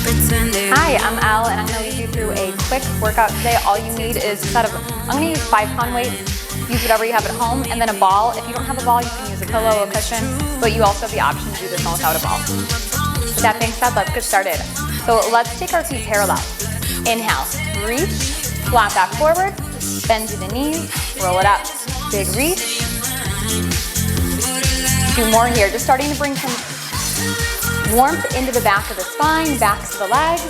Hi, I'm Elle, and I'm going to lead you through a quick workout today. All you need is a set of, I'm going to use 5-pound weights. Use whatever you have at home, and then a ball. If you don't have a ball, you can use a pillow, a cushion, but you also have the option to do this one without a ball. With that being said, let's get started. So let's take our feet parallel. Inhale, reach, flat back forward, bend to the knees, roll it up. Big reach. 2 more here, just starting to bring some warmth into the back of the spine, backs of the legs.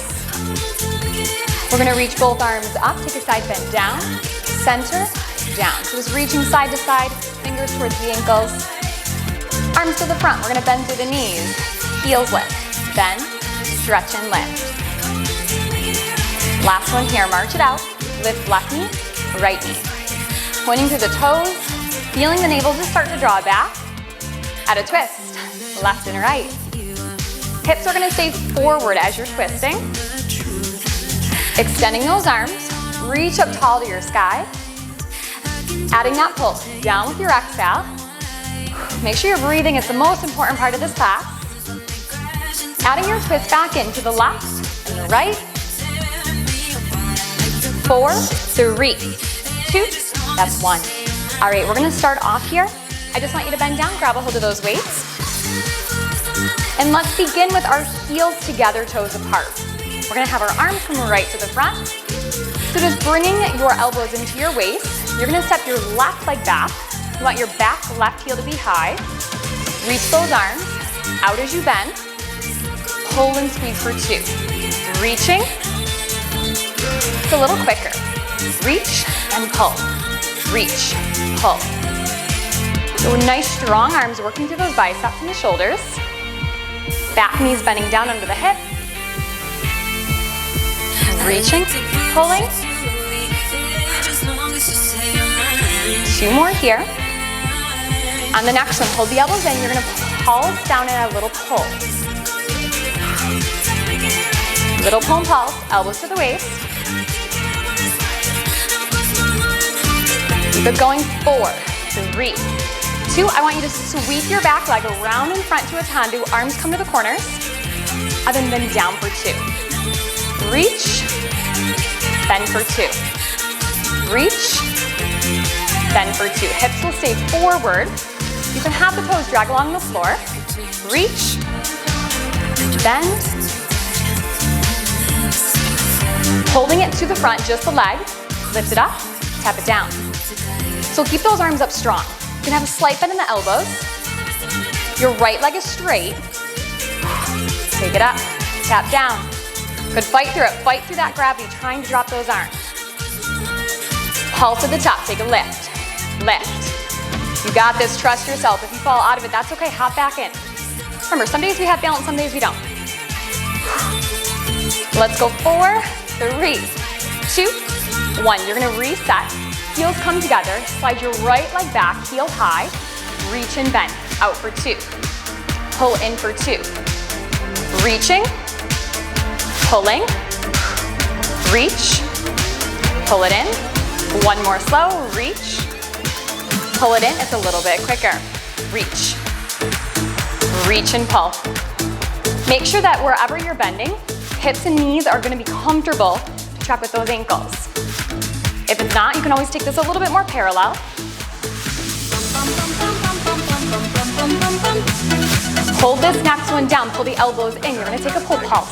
We're gonna reach both arms up, take a side bend down, center, down. So just reaching side to side, fingers towards the ankles. Arms to the front, we're gonna bend through the knees. Heels lift, bend, stretch and lift. Last one here, march it out. Lift left knee, right knee. Pointing to the toes, feeling the navel just start to draw back. Add a twist, left and right. Hips are gonna stay forward as you're twisting. Extending those arms, reach up tall to your sky. Adding that pull down with your exhale. Make sure you're breathing, it's the most important part of this class. Adding your twist back into the left and the right. 4, 3, 2, that's 1. All right, we're gonna start off here. I just want you to bend down, grab a hold of those weights. And let's begin with our heels together, toes apart. We're gonna have our arms come right to the front. So just bringing your elbows into your waist. You're gonna step your left leg back. You want your back left heel to be high. Reach those arms out as you bend. Pull and squeeze for 2. Reaching. It's a little quicker. Reach and pull. Reach, pull. So nice strong arms working through those biceps and the shoulders. Back knees bending down under the hip. Reaching, pulling. 2 more here. On the next one, hold the elbows in. You're gonna pulse down in a little pull. Little pull and pulse, elbows to the waist. Keep it going, 4, 3, 2. I want you to sweep your back leg around in front to a tandu. Arms come to the corners. And then bend down for 2. Reach, bend for 2. Reach, bend for 2. Hips will stay forward. You can have the toes drag along the floor. Reach, bend. Holding it to the front, just the leg. Lift it up, tap it down. So keep those arms up strong. You can have a slight bend in the elbows. Your right leg is straight. Take it up, tap down. Good, fight through it. Fight through that gravity, trying to drop those arms. Pulse at the top, take a lift. Lift. You got this, trust yourself. If you fall out of it, that's okay, hop back in. Remember, some days we have balance, some days we don't. Let's go 4, 3, 2, 1. You're gonna reset. Heels come together, slide your right leg back, heel high, reach and bend, out for 2. Pull in for 2. Reaching, pulling, reach, pull it in. 1 more slow, reach, pull it in. It's a little bit quicker. Reach, reach and pull. Make sure that wherever you're bending, hips and knees are gonna be comfortable to track with those ankles. If it's not, you can always take this a little bit more parallel. Hold this next one down, pull the elbows in. You're gonna take a pull pulse.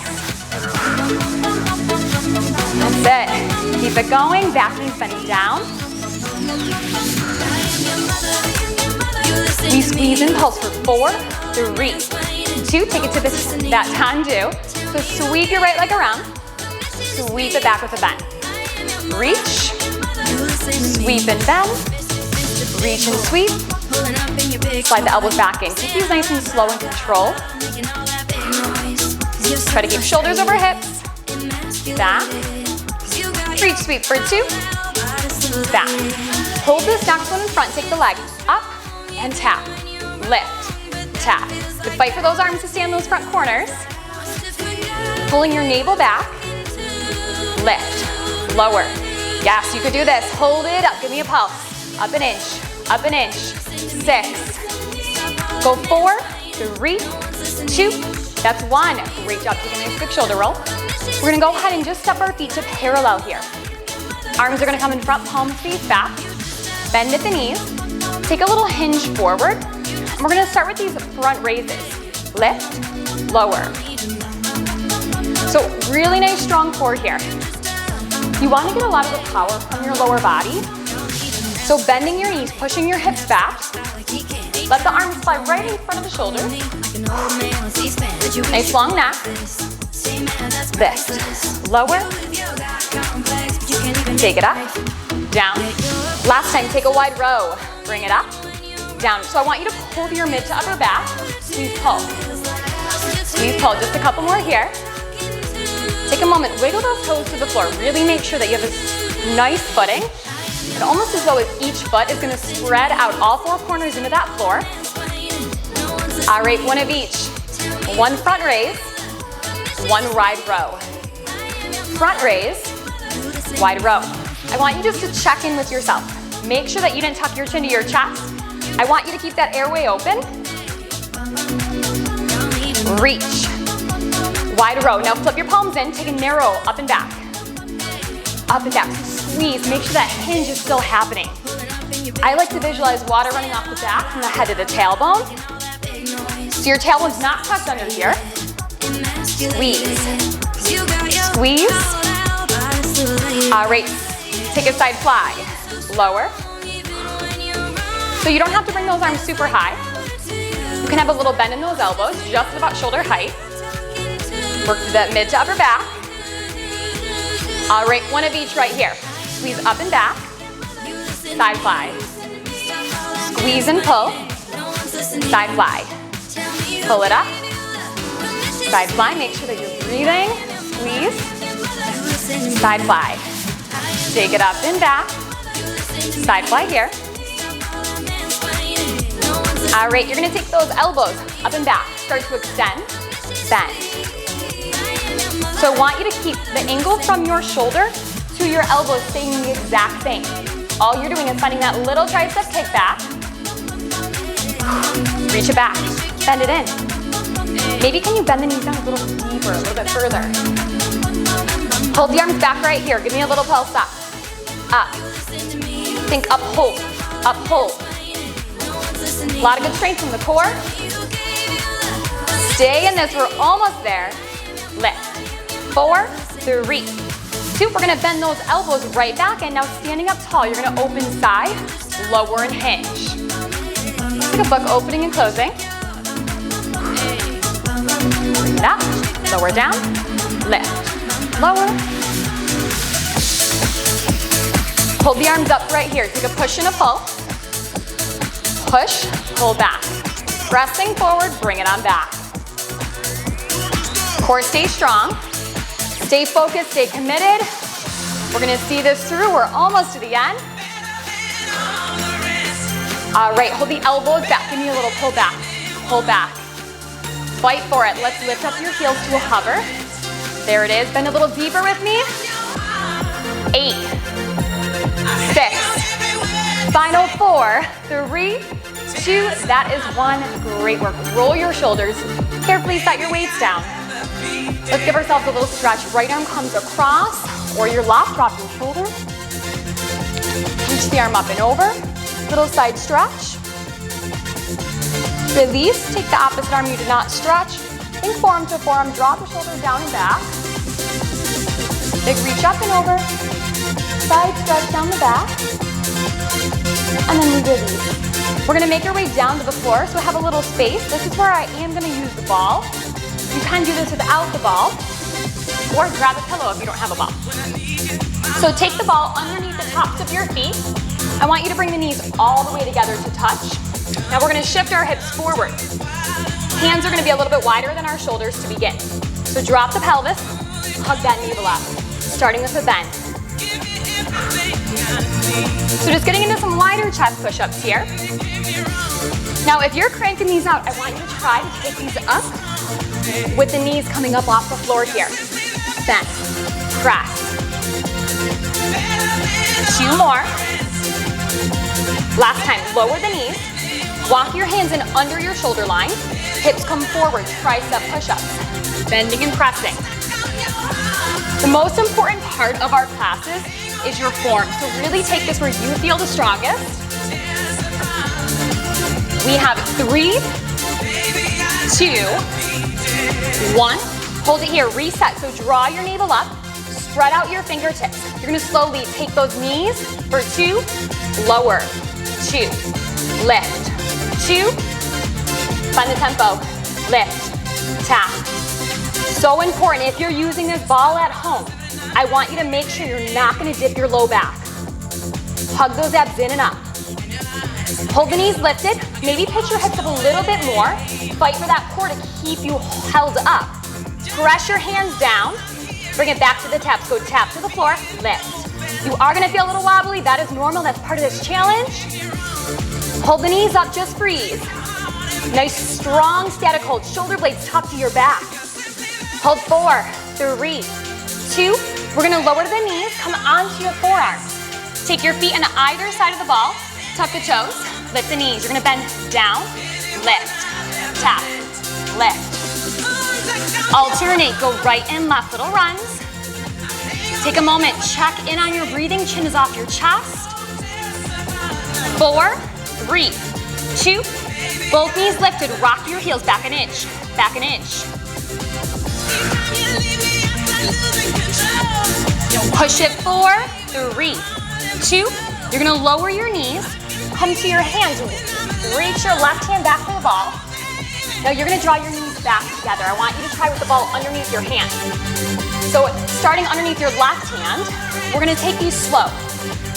That's it. Keep it going, back knees bending down. We squeeze and pulse for 4, 3, 2. Take it to that tandu. So sweep your right leg around. Sweep it back with a bend. Reach, sweep and bend, reach and sweep, slide the elbows back in. Keep these nice and slow and control. Try to keep shoulders over hips, back, reach, sweep for 2, back. Hold this next one in front, take the leg up and tap, lift, tap. Good, fight for those arms to stay in those front corners. Pulling your navel back, lift, lower. Yes, you could do this. Hold it up, give me a pulse. Up an inch, 6. Go 4, 3, 2, That's 1. Great job, take a nice big shoulder roll. We're gonna go ahead and just step our feet to parallel here. Arms are gonna come in front, palms face back. Bend at the knees. Take a little hinge forward. And we're gonna start with these front raises. Lift, lower. So really nice strong core here. You wanna get a lot of the power from your lower body. So bending your knees, pushing your hips back. Let the arms fly right in front of the shoulders. Nice long neck. Lift, lower. Take it up, down. Last time, take a wide row. Bring it up, down. So I want you to pull your mid to upper back. Squeeze, pull. Squeeze, pull. Just a couple more here. Take a moment, wiggle those toes to the floor. Really make sure that you have a nice footing. It's almost as though each foot is gonna spread out all 4 corners into that floor. All right, 1 of each. 1 front raise, 1 wide row. Front raise, wide row. I want you just to check in with yourself. Make sure that you didn't tuck your chin to your chest. I want you to keep that airway open. Reach. Wide row. Now flip your palms in, take a narrow up and back. Up and back. Squeeze. Make sure that hinge is still happening. I like to visualize water running off the back from the head to the tailbone. So your tailbone's not tucked under here. Squeeze. Squeeze. All right. Take a side fly. Lower. So you don't have to bring those arms super high. You can have a little bend in those elbows, just about shoulder height. Work that mid to upper back. All right, 1 of each right here. Squeeze up and back. Side fly. Squeeze and pull. Side fly. Pull it up. Side fly, make sure that you're breathing. Squeeze. Side fly. Take it up and back. Side fly here. All right, you're gonna take those elbows up and back. Start to extend, bend. So I want you to keep the angle from your shoulder to your elbows staying the exact same. All you're doing is finding that little tricep kick back. Reach it back, bend it in. Maybe can you bend the knees down a little deeper, a little bit further. Hold the arms back right here. Give me a little pulse up. Up. Think up, hold. Up, hold. A lot of good strength in the core. Stay in this. We're almost there. Lift. 4, 3, 2. We're going to bend those elbows right back. And now standing up tall, you're going to open side, lower, and hinge. Take a book opening and closing. Bring it up. Lower down. Lift. Lower. Hold the arms up right here. Take a push and a pull. Push, pull back. Pressing forward, bring it on back. Core stay strong. Stay focused, stay committed. We're gonna see this through. We're almost to the end. All right, hold the elbows back. Give me a little pull back. Pull back. Fight for it. Let's lift up your heels to a hover. There it is. Bend a little deeper with me. 8, 6, final 4, 3, 2, that is 1. Great work. Roll your shoulders. Carefully set your weights down. Let's give ourselves a little stretch. Right arm comes across, or your left, drop your shoulder. Reach the arm up and over. Little side stretch. Release. Take the opposite arm you did not stretch. Think forearm to forearm. Drop the shoulder down and back. Big reach up and over. Side stretch down the back. And then we release. We're gonna make our way down to the floor, so we have a little space. This is where I am gonna use the ball. You can do this without the ball, or grab a pillow if you don't have a ball. So take the ball underneath the tops of your feet. I want you to bring the knees all the way together to touch. Now we're gonna shift our hips forward. Hands are gonna be a little bit wider than our shoulders to begin. So drop the pelvis, hug that navel up, starting with a bend. So just getting into some wider chest push-ups here. Now if you're cranking these out, I want you to try to take these up with the knees coming up off the floor here. Bend, press. 2 more. Last time, lower the knees. Walk your hands in under your shoulder line. Hips come forward, tricep push-ups. Bending and pressing. The most important part of our classes is your form. So really take this where you feel the strongest. We have 3, 2, 1. Hold it here, reset. So draw your navel up, spread out your fingertips. You're gonna slowly take those knees for 2, lower, 2, lift, 2, find the tempo, lift, tap. So important, if you're using this ball at home, I want you to make sure you're not gonna dip your low back. Hug those abs in and up. Hold the knees lifted, maybe pitch your hips up a little bit more. Fight for that core to keep you held up. Press your hands down, bring it back to the taps. Go tap to the floor, lift. You are gonna feel a little wobbly, that is normal, that's part of this challenge. Hold the knees up, just breathe. Nice strong static hold, shoulder blades tucked to your back. Hold 4, 3, 2. We're gonna lower to the knees, come onto your forearms. Take your feet on either side of the ball, tuck the toes, lift the knees. You're gonna bend down, lift, tap, lift. Alternate, go right and left, little runs. Take a moment, check in on your breathing, chin is off your chest. 4, 3, 2, both knees lifted, rock your heels back an inch, back an inch. Push it 4, 3, 2. You're gonna lower your knees, come to your hands, reach your left hand back to the ball. Now you're gonna draw your knees back together. I want you to try with the ball underneath your hand. So starting underneath your left hand, we're gonna take these slow.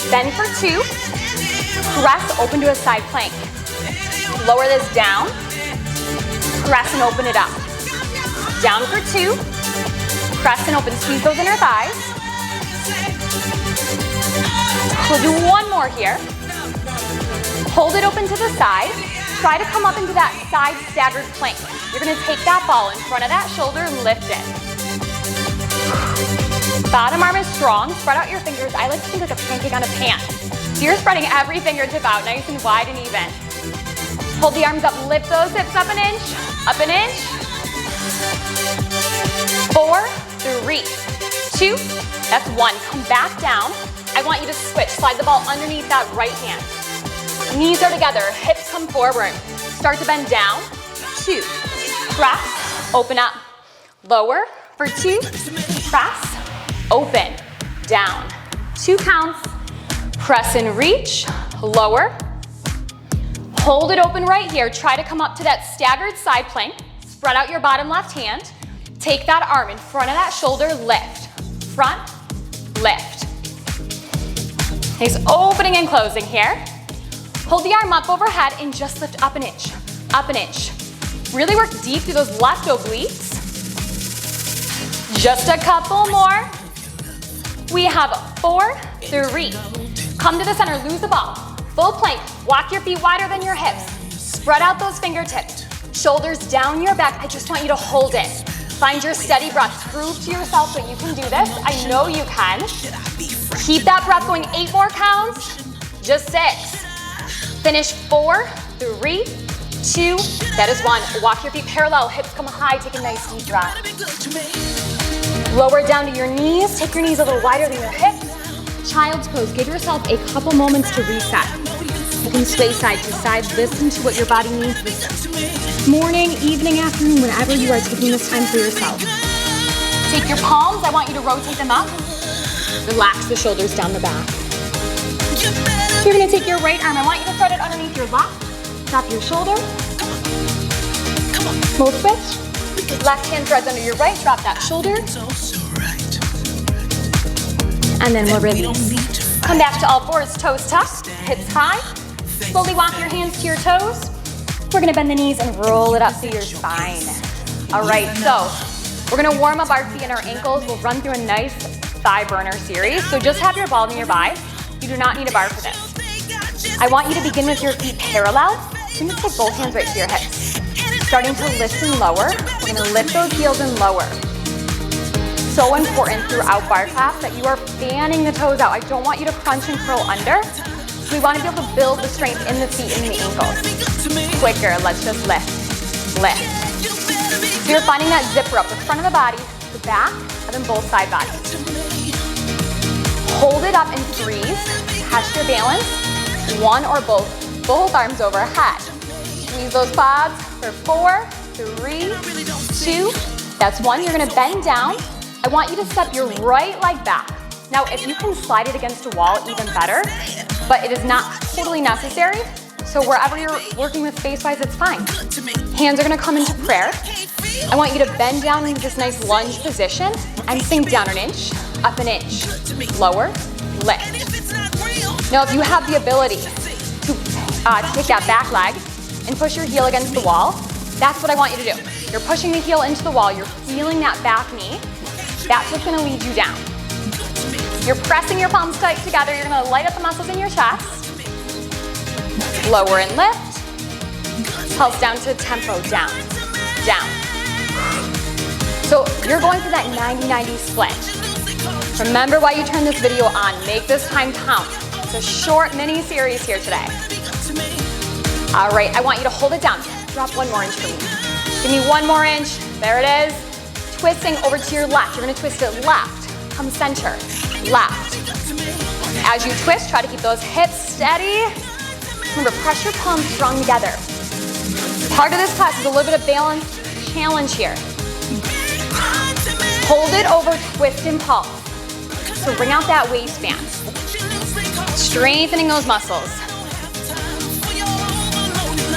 Bend for 2, press, open to a side plank. Lower this down, press and open it up. Down for 2, press and open, squeeze those inner thighs. We'll do one more here. Hold it open to the side. Try to come up into that side staggered plank. You're gonna take that ball in front of that shoulder and lift it. Bottom arm is strong, spread out your fingers. I like to think like a pancake on a pan. So you're spreading every fingertip out, nice and wide and even. Hold the arms up, lift those hips up an inch, up an inch. 4, 3, 2, that's 1. Come back down. I want you to switch, slide the ball underneath that right hand. Knees are together, hips come forward. Start to bend down, 2, press, open up. Lower for 2, press, open, down. 2 counts, press and reach, lower. Hold it open right here. Try to come up to that staggered side plank. Spread out your bottom left hand. Take that arm in front of that shoulder, lift. Front, lift. Nice opening and closing here. Hold the arm up overhead and just lift up an inch, up an inch. Really work deep through those left obliques. Just a couple more. We have 4, 3. Come to the center, lose the ball. Full plank, walk your feet wider than your hips. Spread out those fingertips. Shoulders down your back. I just want you to hold it. Find your steady breath. Prove to yourself that you can do this. I know you can. Keep that breath going. 8 more counts. Just 6. Finish 4, 3, 2. That is 1. Walk your feet parallel. Hips come high. Take a nice deep breath. Lower down to your knees. Take your knees a little wider than your hips. Child's pose. Give yourself a couple moments to reset. You can sway side to side. Listen to what your body needs this morning, evening, afternoon, whenever you are taking this time for yourself. Take your palms. I want you to rotate them up. Relax the shoulders down the back. You're going to take your right arm. I want you to thread it underneath your left. Drop your shoulder. Move switch. Left hand threads under your right. Drop that shoulder. And then we'll release. Come back to all fours, toes tucked, hips high. Slowly walk your hands to your toes. We're gonna bend the knees and roll it up through your spine. All right, so we're gonna warm up our feet and our ankles. We'll run through a nice thigh burner series. So just have your ball nearby. You do not need a bar for this. I want you to begin with your feet parallel. You're gonna take both hands right to your hips. Starting to lift and lower. We're gonna lift those heels and lower. So important throughout bar class that you are fanning the toes out. I don't want you to crunch and curl under. So we want to be able to build the strength in the feet and the ankles. Quicker, let's just lift, lift. So you're finding that zipper up the front of the body, the back, and then both side bodies. Hold it up and freeze. Test your balance. One or both arms overhead. Squeeze those quads for 4, 3, 2. That's 1. You're gonna bend down. I want you to step your right leg back. Now, if you can slide it against a wall, even better, but it is not totally necessary. So wherever you're working with space-wise, it's fine. Hands are gonna come into prayer. I want you to bend down into this nice lunge position and sink down an inch, up an inch, lower, lift. Now, if you have the ability to take that back leg and push your heel against the wall, that's what I want you to do. You're pushing the heel into the wall, you're feeling that back knee. That's what's gonna lead you down. You're pressing your palms tight together, you're gonna light up the muscles in your chest. Lower and lift. Pulse down to tempo, down, down. So you're going through that 90-90 split. Remember why you turned this video on. Make this time count. It's a short mini series here today. All right, I want you to hold it down. Drop 1 more inch for me. Give me 1 more inch. There it is. Twisting over to your left. You're gonna twist it left. Come center, left. As you twist, try to keep those hips steady. Remember, press your palms strong together. Part of this class is a little bit of balance challenge here. Hold it over, twist and pulse. So bring out that waistband. Strengthening those muscles.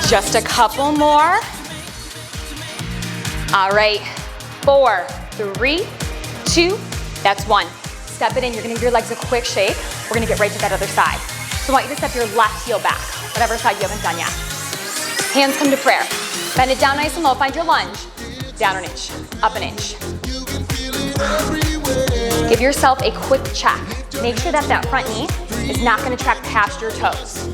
Just a couple more. All right, 4, 3, 2, that's 1. Step it in, you're gonna give your legs a quick shake. We're gonna get right to that other side. So I want you to step your left heel back, whatever side you haven't done yet. Hands come to prayer. Bend it down nice and low, find your lunge. Down an inch, up an inch. Give yourself a quick check. Make sure that that front knee is not gonna track past your toes.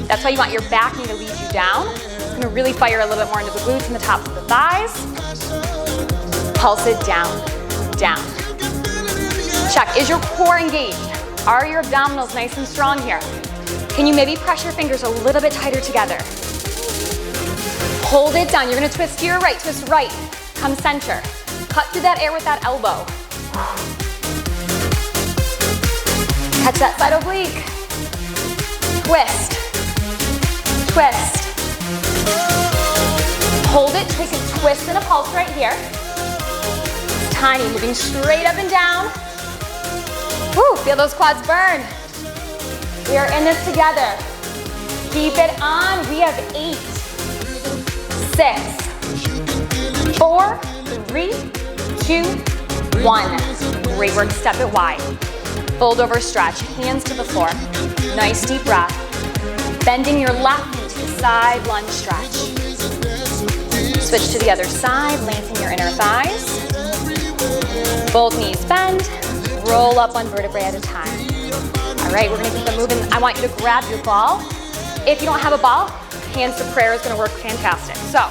That's why you want your back knee to lead you down. It's gonna really fire a little bit more into the glutes and the tops of the thighs. Pulse it down, down. Check, is your core engaged? Are your abdominals nice and strong here? Can you maybe press your fingers a little bit tighter together? Hold it down, you're gonna twist to your right, twist right, come center. Cut through that air with that elbow. Catch that side oblique. Twist, twist. Hold it, take a twist and a pulse right here. Tiny, moving straight up and down. Woo, feel those quads burn. We are in this together. Keep it on. We have 8, 6, 4, 3, 2, 1. Great work, step it wide. Fold over, stretch, hands to the floor. Nice deep breath. Bending your left knee to the side, lunge stretch. Switch to the other side, lengthen your inner thighs. Both knees bend, roll up 1 vertebrae at a time. All right, we're gonna keep it moving. I want you to grab your ball. If you don't have a ball, hands to prayer is gonna work fantastic. So,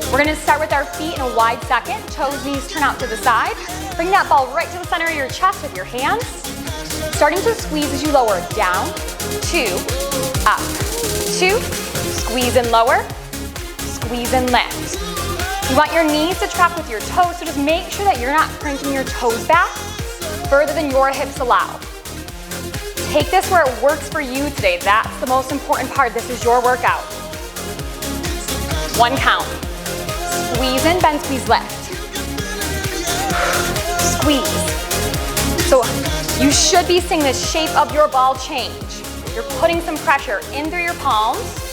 we're gonna start with our feet in a wide second. Toes, knees turn out to the side. Bring that ball right to the center of your chest with your hands. Starting to squeeze as you lower. Down, 2, up, 2. Squeeze and lower, squeeze and lift. You want your knees to track with your toes, so just make sure that you're not cranking your toes back further than your hips allow. Take this where it works for you today. That's the most important part. This is your workout. 1 count. Squeeze in, bend, squeeze, lift. Squeeze. So you should be seeing the shape of your ball change. You're putting some pressure in through your palms.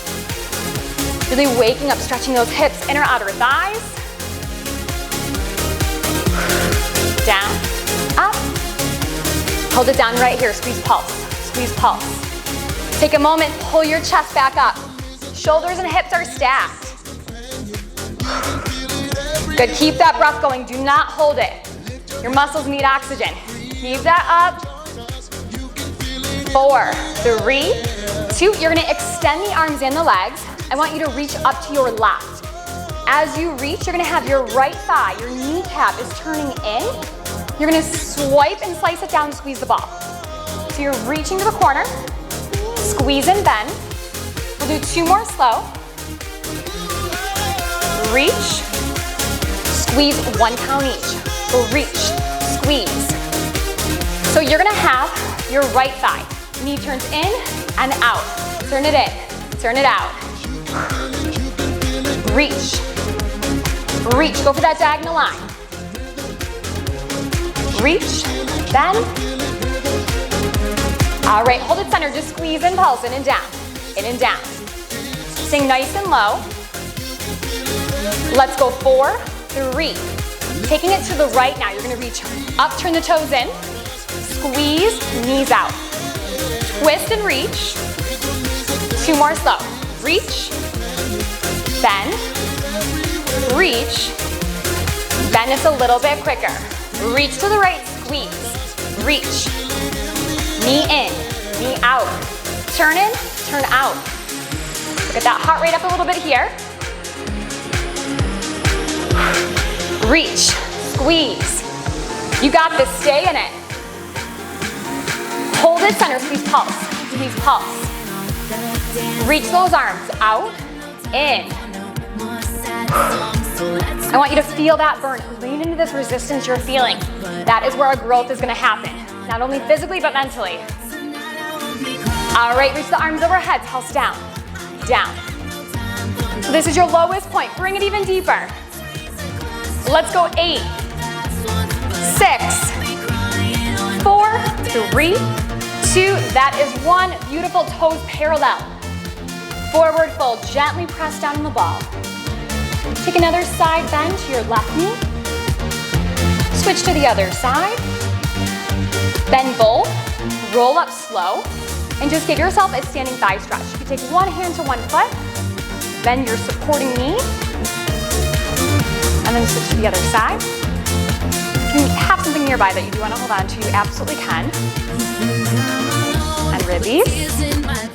Really waking up, stretching those hips, inner outer thighs. Down, up. Hold it down right here, squeeze pulse, squeeze pulse. Take a moment, pull your chest back up. Shoulders and hips are stacked. Good, keep that breath going, do not hold it. Your muscles need oxygen. Keep that up. 4, 3, 2. You're gonna extend the arms and the legs. I want you to reach up to your left. As you reach, you're gonna have your right thigh, your kneecap is turning in. You're gonna swipe and slice it down and squeeze the ball. So you're reaching to the corner, squeeze and bend. We'll do 2 more slow. Reach, Squeeze, 1 count each. Reach, squeeze. So you're gonna have your right thigh. Knee turns in and out. Turn it in, turn it out. Reach, reach, go for that diagonal line. Reach, bend. All right, hold it center, just squeeze and pulse, in and down, in and down. Staying nice and low. Let's go 4, 3. Taking it to the right now, you're gonna reach up, turn the toes in, squeeze, knees out. Twist and reach. 2 more slow. Reach, bend, reach, bend it's a little bit quicker. Reach to the right, squeeze, reach. Knee in, knee out. Turn in, turn out. Get that heart rate up a little bit here. Reach, squeeze. You got this, stay in it. Hold it center, squeeze pulse, squeeze pulse. Reach those arms, out, in. I want you to feel that burn. Lean into this resistance you're feeling. That is where our growth is gonna happen. Not only physically, but mentally. All right, reach the arms overhead, pulse down, down. So this is your lowest point. Bring it even deeper. Let's go 8, 6, 4, 3, 2. That is 1. Beautiful, toes parallel. Forward fold, gently press down on the ball. Take another side bend to your left knee. Switch to the other side. Bend both, roll up slow, and just give yourself a standing thigh stretch. You can take one hand to one foot, bend your supporting knee, and then switch to the other side. If you have something nearby that you do want to hold on to, you absolutely can. And release.